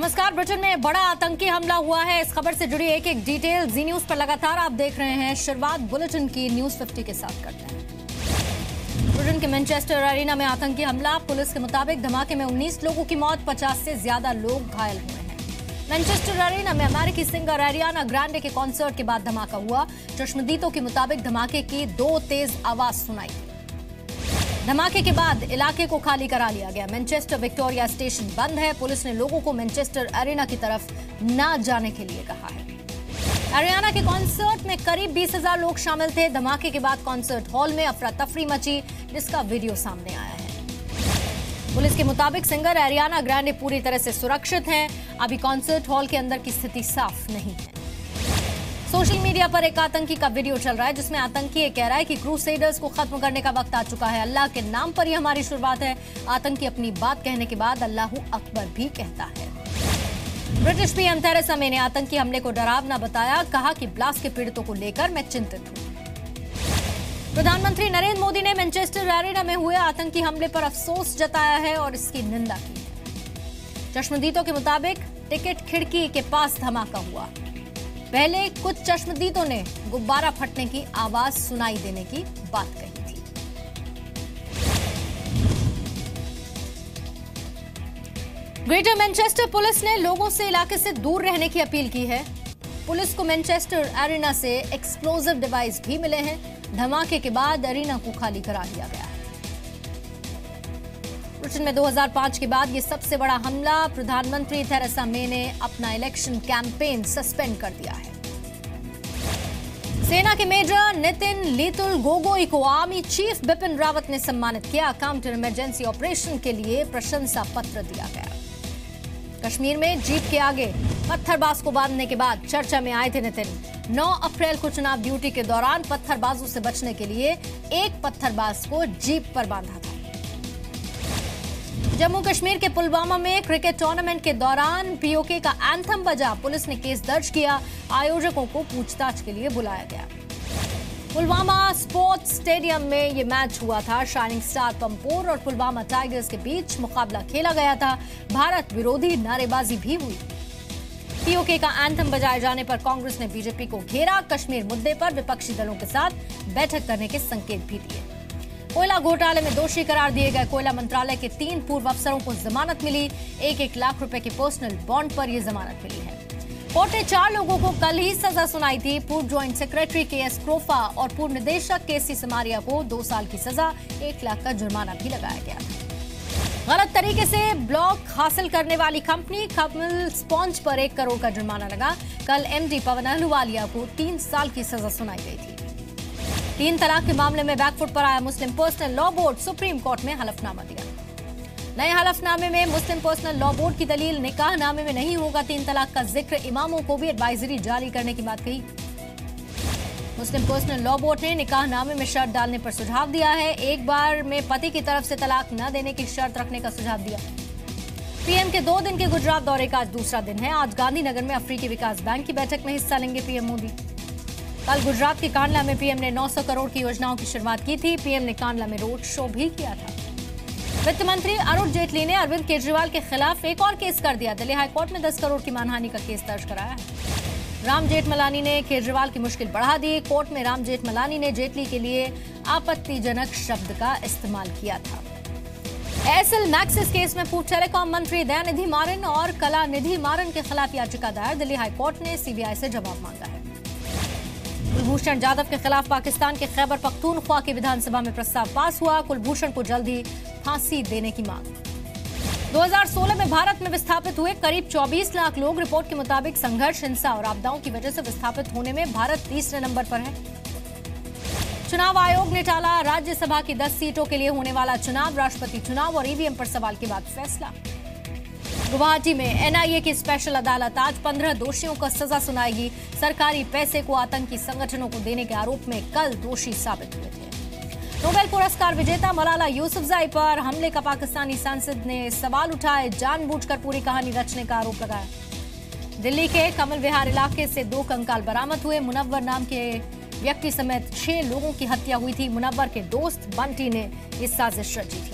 नमस्कार। ब्रिटेन में बड़ा आतंकी हमला हुआ है। इस खबर से जुड़ी एक एक डिटेल जी न्यूज पर लगातार आप देख रहे हैं। शुरुआत बुलेटिन की न्यूज 50 के साथ करते हैं। ब्रिटेन के मैनचेस्टर एरिना में आतंकी हमला। पुलिस के मुताबिक धमाके में 19 लोगों की मौत, 50 से ज्यादा लोग घायल हुए हैं। मैनचेस्टर एरिना में अमेरिकी सिंगर एरियाना ग्रांडे के कॉन्सर्ट के बाद धमाका हुआ। चश्मदीदों के मुताबिक धमाके की 2 तेज आवाज सुनाई दी। धमाके के बाद इलाके को खाली करा लिया गया। मैनचेस्टर विक्टोरिया स्टेशन बंद है। पुलिस ने लोगों को मैनचेस्टर एरिना की तरफ न जाने के लिए कहा है। एरियाना के कॉन्सर्ट में करीब 20,000 लोग शामिल थे। धमाके के बाद कॉन्सर्ट हॉल में अफरा तफरी मची, जिसका वीडियो सामने आया है। पुलिस के मुताबिक सिंगर एरियाना ग्रांडे पूरी तरह से सुरक्षित हैं। अभी कॉन्सर्ट हॉल के अंदर की स्थिति साफ नहीं है। सोशल मीडिया पर एक आतंकी का वीडियो चल रहा है, जिसमें आतंकी ये कह रहा है कि क्रूसेडर्स को खत्म करने का वक्त आ चुका है। अल्लाह के नाम पर ही हमारी शुरुआत है। आतंकी अपनी बात कहने के बाद अल्लाहू अकबर भी कहता है। ब्रिटिश पीएम थेरेसा मे ने आतंकी हमले को डरावना बताया। कहा कि ब्लास्ट के पीड़ितों को लेकर मैं चिंतित हूं। प्रधानमंत्री नरेंद्र मोदी ने मैनचेस्टर एरिना में हुए आतंकी हमले पर अफसोस जताया है और इसकी निंदा की है। चश्मदीदों के मुताबिक टिकट खिड़की के पास धमाका हुआ। पहले कुछ चश्मदीदों ने गुब्बारा फटने की आवाज सुनाई देने की बात कही थी। ग्रेटर मैनचेस्टर पुलिस ने लोगों से इलाके से दूर रहने की अपील की है। पुलिस को मैनचेस्टर एरिना से एक्सप्लोजिव डिवाइस भी मिले हैं। धमाके के बाद एरिना को खाली करा दिया गया है। ब्रिटेन में 2005 के बाद ये सबसे बड़ा हमला। प्रधानमंत्री थेरेसा मे ने अपना इलेक्शन कैंपेन सस्पेंड कर दिया है। सेना के मेजर नितिन लीतुल गोगोई को आर्मी चीफ बिपिन रावत ने सम्मानित किया। काउंटर इमरजेंसी ऑपरेशन के लिए प्रशंसा पत्र दिया गया। कश्मीर में जीप के आगे पत्थरबाज को बांधने के बाद चर्चा में आए थे नितिन। 9 अप्रैल को चुनाव ड्यूटी के दौरान पत्थरबाजों से बचने के लिए एक पत्थरबाज को जीप पर बांधा था। जम्मू कश्मीर के पुलवामा में क्रिकेट टूर्नामेंट के दौरान पीओके का एंथम बजा। पुलिस ने केस दर्ज किया। आयोजकों को पूछताछ के लिए बुलाया गया। पुलवामा स्पोर्ट्स स्टेडियम में यह मैच हुआ था। शाइनिंग स्टार पंपोर और पुलवामा टाइगर्स के बीच मुकाबला खेला गया था। भारत विरोधी नारेबाजी भी हुई। पीओके का एंथम बजाए जाने पर कांग्रेस ने बीजेपी को घेरा। कश्मीर मुद्दे पर विपक्षी दलों के साथ बैठक करने के संकेत भी दिए। कोयला घोटाले में दोषी करार दिए गए कोयला मंत्रालय के 3 पूर्व अफसरों को जमानत मिली। 1-1 लाख रुपए के पर्सनल बॉन्ड पर यह जमानत मिली है। कोर्ट ने 4 लोगों को कल ही सजा सुनाई थी। पूर्व ज्वाइंट सेक्रेटरी के.एस. क्रोफा और पूर्व निदेशक के.सी. समारिया को 2 साल की सजा, 1 लाख का जुर्माना भी लगाया गया था। गलत तरीके से ब्लॉक हासिल करने वाली कंपनी कमल स्पॉन्ज पर 1 करोड़ का जुर्माना लगा। कल एमडी पवन अहलूवालिया को 3 साल की सजा सुनाई गई थी। 3 तलाक के मामले में बैकफुट पर आया Muslim personal law board. Supreme court में हलफनामा दिया। नए हलफनामे में मुस्लिम पर्सनल लॉ बोर्ड की दलील, निकाहनामे में नहीं होगा 3 तलाक का जिक्र। इमामों को भी एडवाइजरी जारी करने की बात कही। मुस्लिम पर्सनल लॉ बोर्ड ने निकाहनामे में शर्त डालने पर सुझाव दिया है। एक बार में पति की तरफ से तलाक न देने की शर्त रखने का सुझाव दिया। पीएम के 2 दिन के गुजरात दौरे का आज दूसरा दिन है। आज गांधीनगर में अफ्रीकी विकास बैंक की बैठक में हिस्सा लेंगे पीएम मोदी। कल गुजरात के कांडला में पीएम ने 900 करोड़ की योजनाओं की शुरुआत की थी। पीएम ने कांडला में रोड शो भी किया था। वित्त मंत्री अरुण जेटली ने अरविंद केजरीवाल के खिलाफ एक और केस कर दिया। दिल्ली हाईकोर्ट में 10 करोड़ की मानहानि का केस दर्ज कराया है। राम जेठमलानी ने केजरीवाल की मुश्किल बढ़ा दी। कोर्ट में राम जेठमलानी ने जेटली के लिए आपत्तिजनक शब्द का इस्तेमाल किया था। एयरसेल मैक्सिस केस में पूर्व टेलीकॉम मंत्री दयानिधि मारन और कलानिधि मारन के खिलाफ याचिका दायर। दिल्ली हाईकोर्ट ने सीबीआई से जवाब मांगा है। कुलभूषण जाधव के खिलाफ पाकिस्तान के खैबर पख्तूनख्वा की विधानसभा में प्रस्ताव पास हुआ। कुलभूषण को जल्द ही फांसी देने की मांग। 2016 में भारत में विस्थापित हुए करीब 24 लाख लोग। रिपोर्ट के मुताबिक संघर्ष, हिंसा और आपदाओं की वजह से विस्थापित होने में भारत 3रे नंबर पर है। चुनाव आयोग ने टाला राज्यसभा की 10 सीटों के लिए होने वाला चुनाव। राष्ट्रपति चुनाव और ईवीएम पर सवाल के बाद फैसला। गुवाहाटी में एनआईए की स्पेशल अदालत आज 15 दोषियों को सजा सुनाएगी। सरकारी पैसे को आतंकी संगठनों को देने के आरोप में कल दोषी साबित हुए थे। नोबेल पुरस्कार विजेता मलाला यूसुफजई पर हमले का पाकिस्तानी सांसद ने सवाल उठाए। जानबूझकर पूरी कहानी रचने का आरोप लगाया। दिल्ली के कमल विहार इलाके से 2 कंकाल बरामद हुए। मुनव्वर नाम के व्यक्ति समेत 6 लोगों की हत्या हुई थी। मुनव्वर के दोस्त बंटी ने इस साजिश रची थी।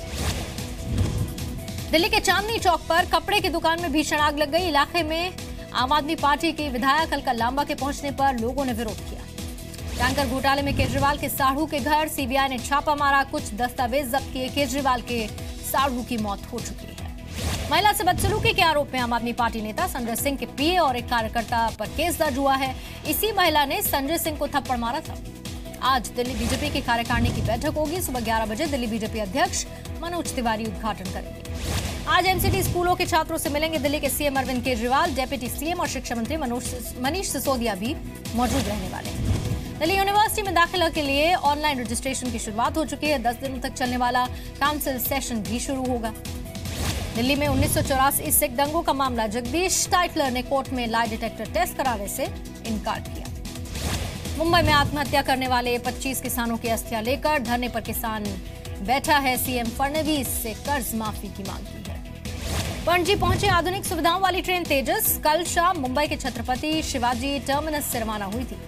दिल्ली के चांदनी चौक पर कपड़े की दुकान में भीषण आग लग गई। इलाके में आम आदमी पार्टी के विधायक अलका लांबा के पहुंचने पर लोगों ने विरोध किया। टैंकर घोटाले में केजरीवाल के साढ़ू के घर सीबीआई ने छापा मारा, कुछ दस्तावेज जब्त किए। केजरीवाल के साढ़ू की मौत हो चुकी है। महिला से बदसलूकी के आरोप में आम आदमी पार्टी नेता संजय सिंह के पीए और एक कार्यकर्ता पर केस दर्ज हुआ है। इसी महिला ने संजय सिंह को थप्पड़ मारा था। आज दिल्ली बीजेपी की कार्यकारिणी की बैठक होगी। सुबह 11 बजे दिल्ली बीजेपी अध्यक्ष मनोज तिवारी उद्घाटन करेंगे। आज एमसीडी स्कूलों के छात्रों से मिलेंगे दिल्ली के CM Arvind Kejriwal. Deputy CM और शिक्षा मंत्री मनीष सिसोदिया भी मौजूद रहने वाले हैं। दिल्ली यूनिवर्सिटी में दाखिला के लिए ऑनलाइन रजिस्ट्रेशन की शुरुआत हो चुकी है। 10 दिनों तक चलने वाला काउंसिल सेशन भी शुरू होगा। दिल्ली में 1984 सिख दंगों का मामला, जगदीश टाइटलर ने कोर्ट में लाई डिटेक्टर टेस्ट कराने से इनकार किया। मुंबई में आत्महत्या करने वाले 25 किसानों की अस्थियां लेकर धरने पर किसान बैठा है। सीएम फडणवीस से कर्ज माफी की मांग की है। पणजी पहुंचे आधुनिक सुविधाओं वाली ट्रेन तेजस कल शाम मुंबई के छत्रपति शिवाजी टर्मिनस से रवाना हुई थी।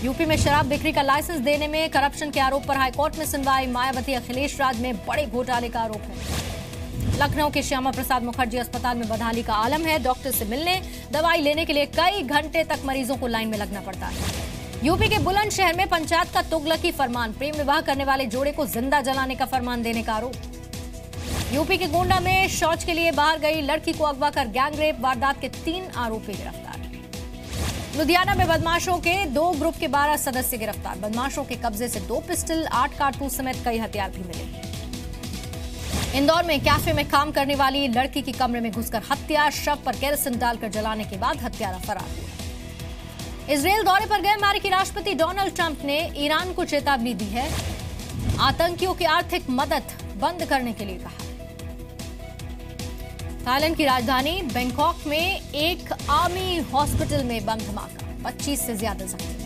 यूपी में शराब बिक्री का लाइसेंस देने में करप्शन के आरोप पर हाईकोर्ट में सुनवाई। मायावती अखिलेश राज में बड़े घोटाले का आरोप है। लखनऊ के श्यामा प्रसाद मुखर्जी अस्पताल में बदहाली का आलम है। डॉक्टर से मिलने, दवाई लेने के लिए कई घंटे तक मरीजों को लाइन में लगना पड़ता है। यूपी के बुलंदशहर में पंचायत का तुगलकी फरमान, प्रेम विवाह करने वाले जोड़े को जिंदा जलाने का फरमान देने का आरोप। यूपी के गोंडा में शौच के लिए बाहर गई लड़की को अगवा कर गैंगरेप वारदात के 3 आरोपी गिरफ्तार। लुधियाना में बदमाशों के 2 ग्रुप के 12 सदस्य गिरफ्तार। बदमाशों के कब्जे से 2 पिस्टल, 8 कारतूस समेत कई हथियार भी मिले। इंदौर में कैफे में काम करने वाली लड़की की कमरे में घुसकर हत्या, शव पर केरोसिन डालकर जलाने के बाद हत्यारा फरार हुआ। इजरायल दौरे पर गए अमेरिकी राष्ट्रपति डोनाल्ड ट्रंप ने ईरान को चेतावनी दी है। आतंकियों की आर्थिक मदद बंद करने के लिए कहा। थाईलैंड की राजधानी बैंकॉक में एक आर्मी हॉस्पिटल में बम धमाका, 25 से ज्यादा जख्मी।